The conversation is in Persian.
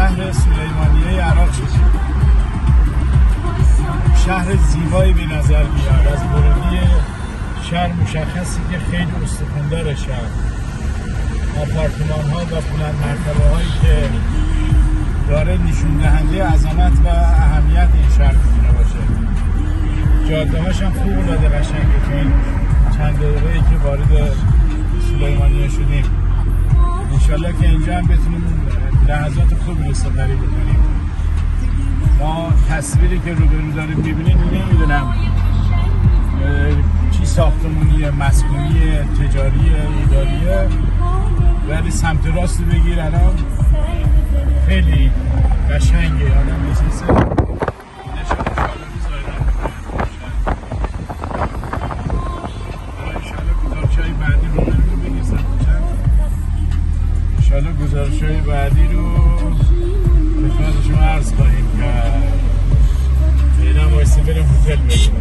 شهر سلیمانیه عراق شدیم. شهر زیبایی به نظر میاد. از ورودی شهر مشخصی که خیلی استخوان‌دار شهر، آپارتمان ها و بلند مرتبه هایی که داره نشون دهنده عظمت و اهمیت این شهر میتونه باشه. جاده هاش هم خوب العاده قشنگه. تو این چند دقیقه‌ای که وارد سلیمانیه شدیم انشالله که اینجا هم بتونیم لحظات خوبی رو سپری بکنیم. ما تصویری که روبرو داریم میبینیم نمیدونم چی ساختمونیه، مسکونیه، تجاریه، اداریه، ولی سمت راست بگیر الان خیلی قشنگه. آدم میسیسه انشالله گزارش‌های بعدی رو خدمت شما عرض خواهیم کرد. فعلا وایسه بریم هتل بریم.